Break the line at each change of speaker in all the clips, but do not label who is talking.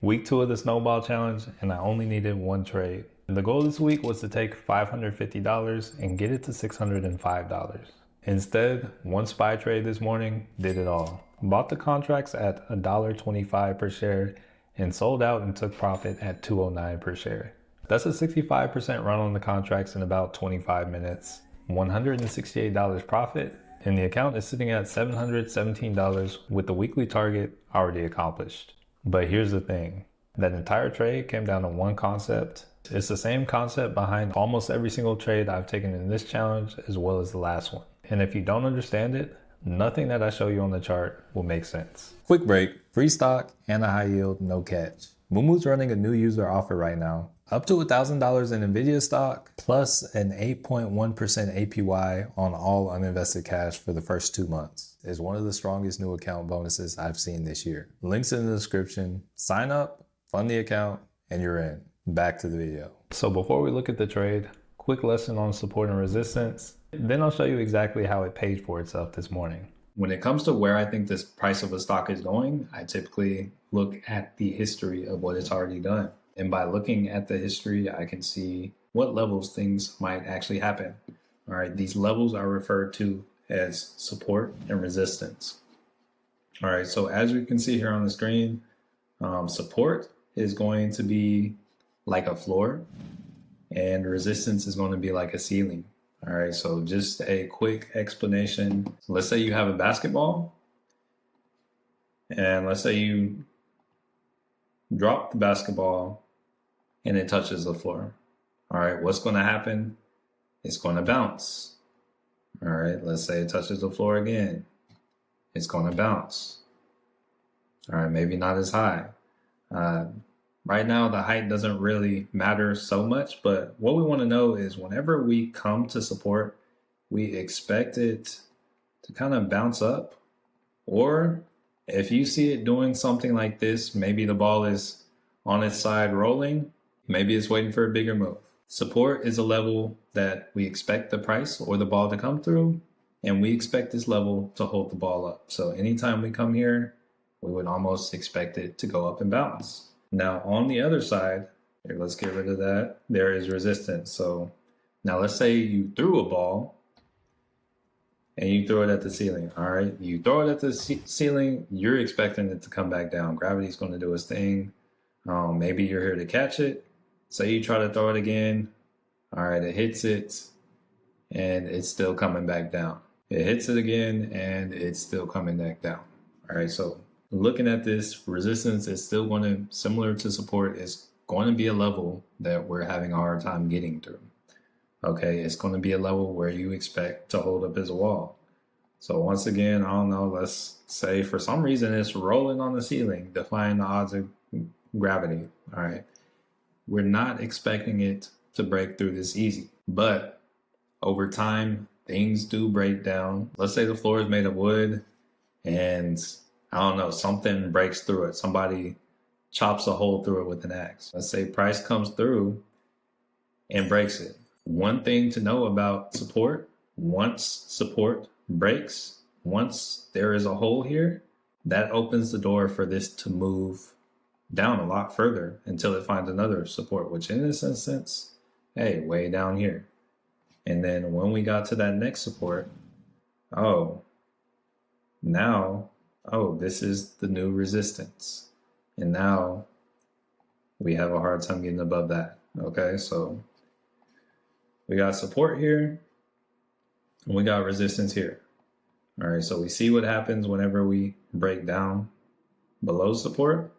Week 2 of the Snowball Challenge, and I only needed one trade. The goal this week was to take $550 and get it to $605. Instead, one SPY trade this morning did it all. Bought the contracts at $1.25 per share and sold out and took profit at $2.09 per share. That's a 65% run on the contracts in about 25 minutes, $168 profit, and the account is sitting at $717 with the weekly target already accomplished. But here's the thing, that entire trade came down to one concept. It's the same concept behind almost every single trade I've taken in this challenge as well as the last one. And if you don't understand it, nothing that I show you on the chart will make sense. Quick break, free stock and a high yield, no catch. Moomoo's running a new user offer right now. Up to $1,000 in NVIDIA stock, plus an 8.1% APY on all uninvested cash for the first 2 months. Is one of the strongest new account bonuses I've seen this year. Links in the description. Sign up, fund the account, and you're in. Back to the video. So before we look at the trade, quick lesson on support and resistance. Then I'll show you exactly how it paid for itself this morning. When it comes to where I think this price of a stock is going, I typically look at the history of what it's already done. And by looking at the history, I can see what levels things might actually happen. All right, these levels are referred to as support and resistance. All right, so as we can see here on the screen, support is going to be like a floor and resistance is going to be like a ceiling. All right, so just a quick explanation. Let's say you have a basketball and let's say you drop the basketball and it touches the floor. All right, what's going to happen? It's going to bounce. All right, let's say it touches the floor again. It's going to bounce. All right, maybe not as high. Right now, the height doesn't really matter so much, but what we want to know is whenever we come to support, we expect it to kind of bounce up. Or if you see it doing something like this, maybe the ball is on its side rolling, maybe it's waiting for a bigger move. Support is a level that we expect the price or the ball to come through, and we expect this level to hold the ball up. So anytime we come here, we would almost expect it to go up and bounce. Now on the other side, here, let's get rid of that. There is resistance. So now let's say you threw a ball and you throw it at the ceiling. All right, you throw it at the ceiling, you're expecting it to come back down. Gravity's going to do its thing. Maybe you're here to catch it. Say you try to throw it again. All right, it hits it and it's still coming back down. It hits it again and it's still coming back down. All right, so looking at this, resistance is still going to, similar to support, is going to be a level that we're having a hard time getting through. Okay, it's going to be a level where you expect to hold up as a wall. So once again, I don't know, let's say for some reason it's rolling on the ceiling, defying the odds of gravity. All right, we're not expecting it to break through this easy, but over time, things do break down. Let's say the floor is made of wood and I don't know, something breaks through it. Somebody chops a hole through it with an axe. Let's say price comes through and breaks it. One thing to know about support, once support breaks, once there is a hole here, that opens the door for this to move down a lot further until it finds another support, which in this instance, hey, way down here. And then when we got to that next support, this is the new resistance. And now we have a hard time getting above that. Okay, so we got support here and we got resistance here. All right, so we see what happens whenever we break down below support.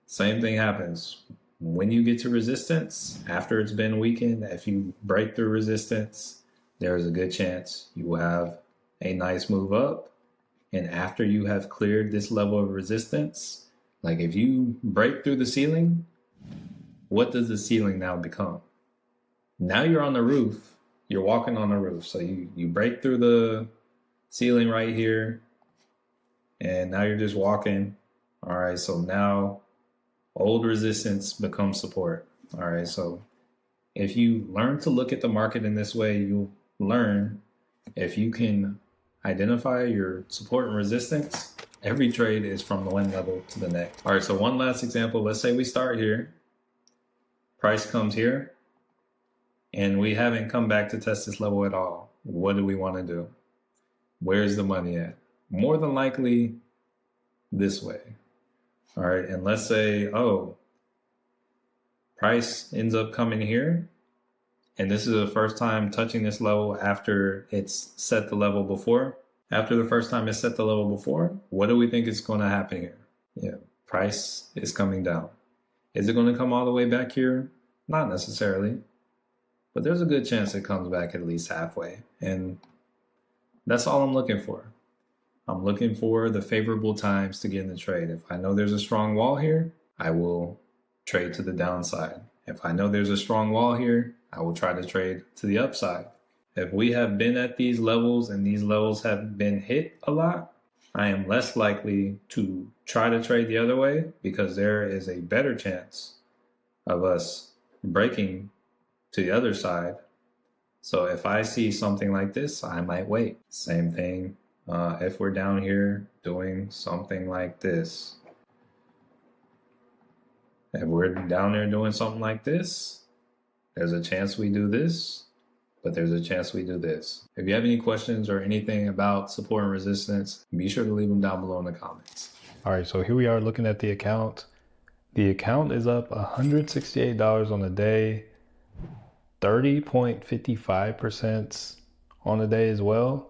Same thing happens when you get to resistance. After it's been weakened, if you break through resistance, there is a good chance you will have a nice move up. And after you have cleared this level of resistance, like if you break through the ceiling, what does the ceiling now become? Now you're on the roof, you're walking on the roof. So you break through the ceiling right here, and now you're just walking. All right, so now old resistance becomes support. All right, so if you learn to look at the market in this way, you'll learn if you can identify your support and resistance, Every trade is from one level to the next. All right, so one last example. Let's say we start here. Price comes here, and we haven't come back to test this level at all. What do we want to do? Where's the money at? More than likely this way. All right, and let's say, oh, price ends up coming here, and this is the first time touching this level after it's set the level before. After the first time it's set the level before, what do we think is going to happen here? Yeah, price is coming down. Is it going to come all the way back here? Not necessarily, but there's a good chance it comes back at least halfway. And that's all I'm looking for. I'm looking for the favorable times to get in the trade. If I know there's a strong wall here, I will trade to the downside. If I know there's a strong wall here, I will try to trade to the upside. If we have been at these levels and these levels have been hit a lot, I am less likely to try to trade the other way because there is a better chance of us breaking to the other side. So if I see something like this, I might wait. Same thing if we're down here doing something like this. If we're down there doing something like this, there's a chance we do this, but there's a chance we do this. If you have any questions or anything about support and resistance, be sure to leave them down below in the comments. All right, so here we are looking at the account. The account is up $168 on the day, 30.55% on the day as well.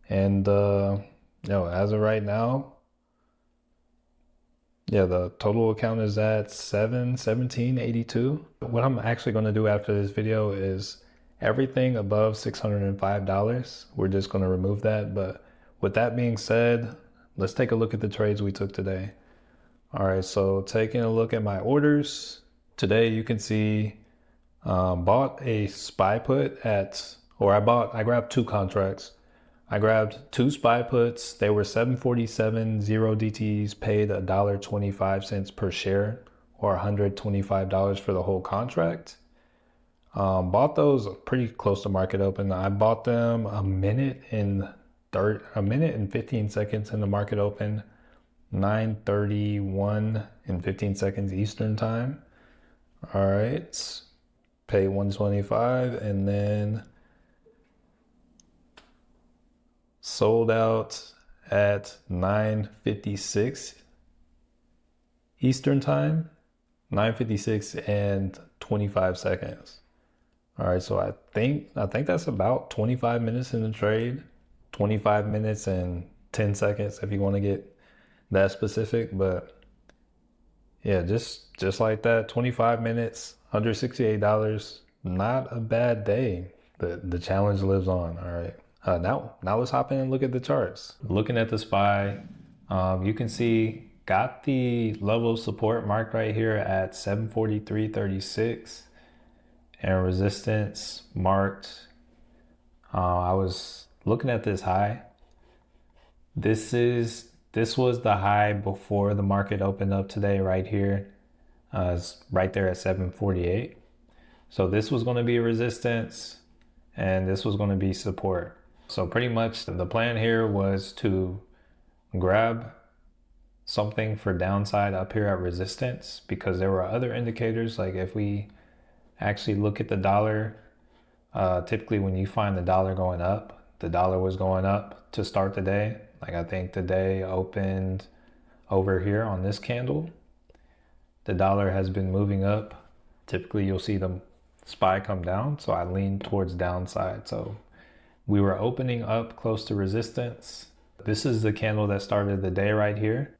And as of right now, the total account is at $1782. What I'm actually going to do after this video is everything above $605, we're just going to remove that. But with that being said, let's take a look at the trades we took today. All right, so taking a look at my orders today, you can see bought a SPY put I grabbed two contracts. I grabbed two SPY puts. They were 747 0 DTs, paid $1.25 per share, or $125 for the whole contract. Bought those pretty close to market open. I bought them a minute and 15 seconds in the market open, 9:31 and 15 seconds Eastern time. All right, pay $125, and then sold out at 9:56 Eastern time, 9:56 and 25 seconds. All right, so I think that's about 25 minutes in the trade, 25 minutes and 10 seconds if you want to get that specific. But yeah, just like that, 25 minutes, $168, not a bad day. The challenge lives on. All right. Now let's hop in and look at the charts. Looking at the SPY, you can see got the level of support marked right here at 743.36, and resistance marked. I was looking at this high. This was the high before the market opened up today, right here. It's right there at 748. So this was going to be resistance, and this was going to be support. So pretty much the plan here was to grab something for downside up here at resistance, because there were other indicators. Like if we actually look at the dollar, typically when you find the dollar going up, the dollar was going up to start the day. Like I think the day opened over here on this candle. The dollar has been moving up. Typically you'll see the SPY come down, so I leaned towards downside. So we were opening up close to resistance. This is the candle that started the day right here.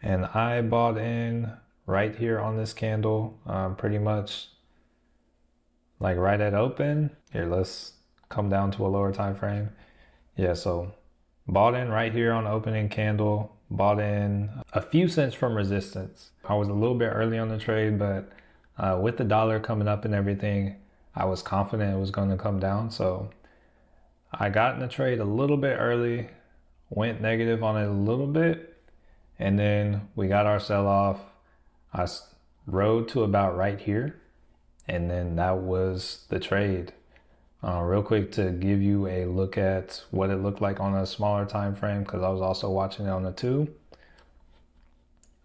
And I bought in right here on this candle, pretty much like right at open. Here, let's come down to a lower time frame. Yeah, so bought in right here on opening candle, bought in a few cents from resistance. I was a little bit early on the trade, but with the dollar coming up and everything, I was confident it was going to come down. So I got in the trade a little bit early, went negative on it a little bit, and then we got our sell off. I rode to about right here, and then that was the trade.
Real quick to give you a look at what it looked like on a smaller time frame, because I was also watching it on the 2.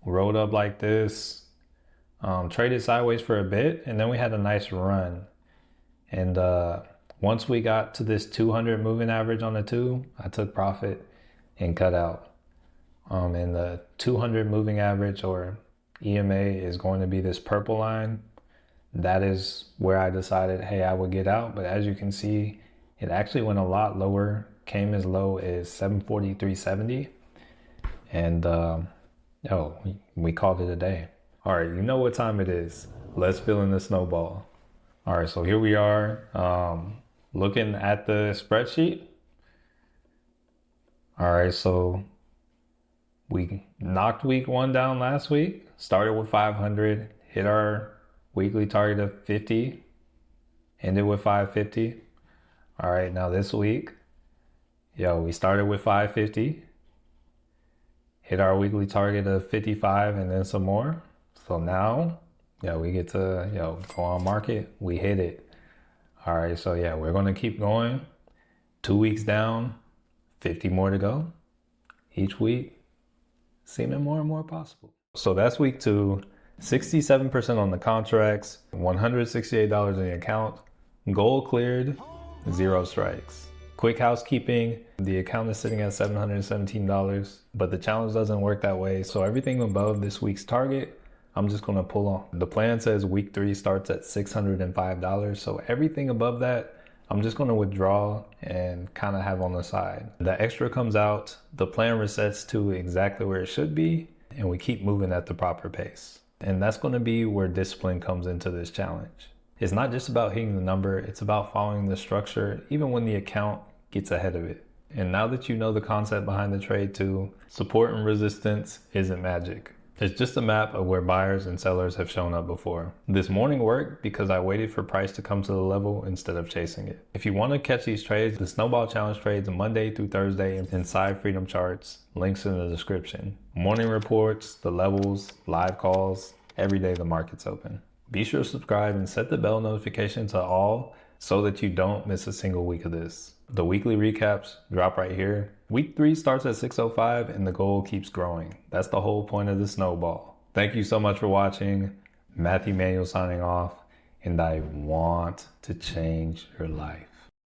Rolled up like this, traded sideways for a bit, and then we had a nice run. And once we got to this 200 moving average on the 2, I took profit and cut out. And the 200 moving average, or EMA, is going to be this purple line. That is where I decided, hey, I would get out. But as you can see, it actually went a lot lower, came as low as 743.70. And we called it a day. All right, you know what time it is. Let's fill in the snowball. All right, so here we are, looking at the spreadsheet. All right, so we knocked week 1 down last week, started with 500, hit our weekly target of 50, ended with 550. All right, now this week, we started with 550, hit our weekly target of 55 and then some more. So now, we get to, go on market. We hit it. All right, so we're going to keep going. 2 weeks down, 50 more to go. Each week, seeming more and more possible. So that's week 2. 67% on the contracts, $168 in the account, goal cleared, 0 strikes. Quick housekeeping, the account is sitting at $717, but the challenge doesn't work that way. So everything above this week's target, I'm just gonna pull on. The plan says week 3 starts at $605. So everything above that, I'm just gonna withdraw and kind of have on the side. The extra comes out, the plan resets to exactly where it should be, and we keep moving at the proper pace. And that's going to be where discipline comes into this challenge. It's not just about hitting the number, it's about following the structure, even when the account gets ahead of it. And now that you know the concept behind the trade too, support and resistance isn't magic. It's just a map of where buyers and sellers have shown up before. This morning worked because I waited for price to come to the level instead of chasing it. If you want to catch these trades, the Snowball Challenge trades Monday through Thursday inside Freedom Charts, links in the description. Morning reports, the levels, live calls, every day the market's open. Be sure to subscribe and set the bell notification to all so that you don't miss a single week of this. The weekly recaps drop right here. Week 3 starts at 605 and the goal keeps growing. That's the whole point of the snowball. Thank you so much for watching. Manuel signing off, and I want to change your life.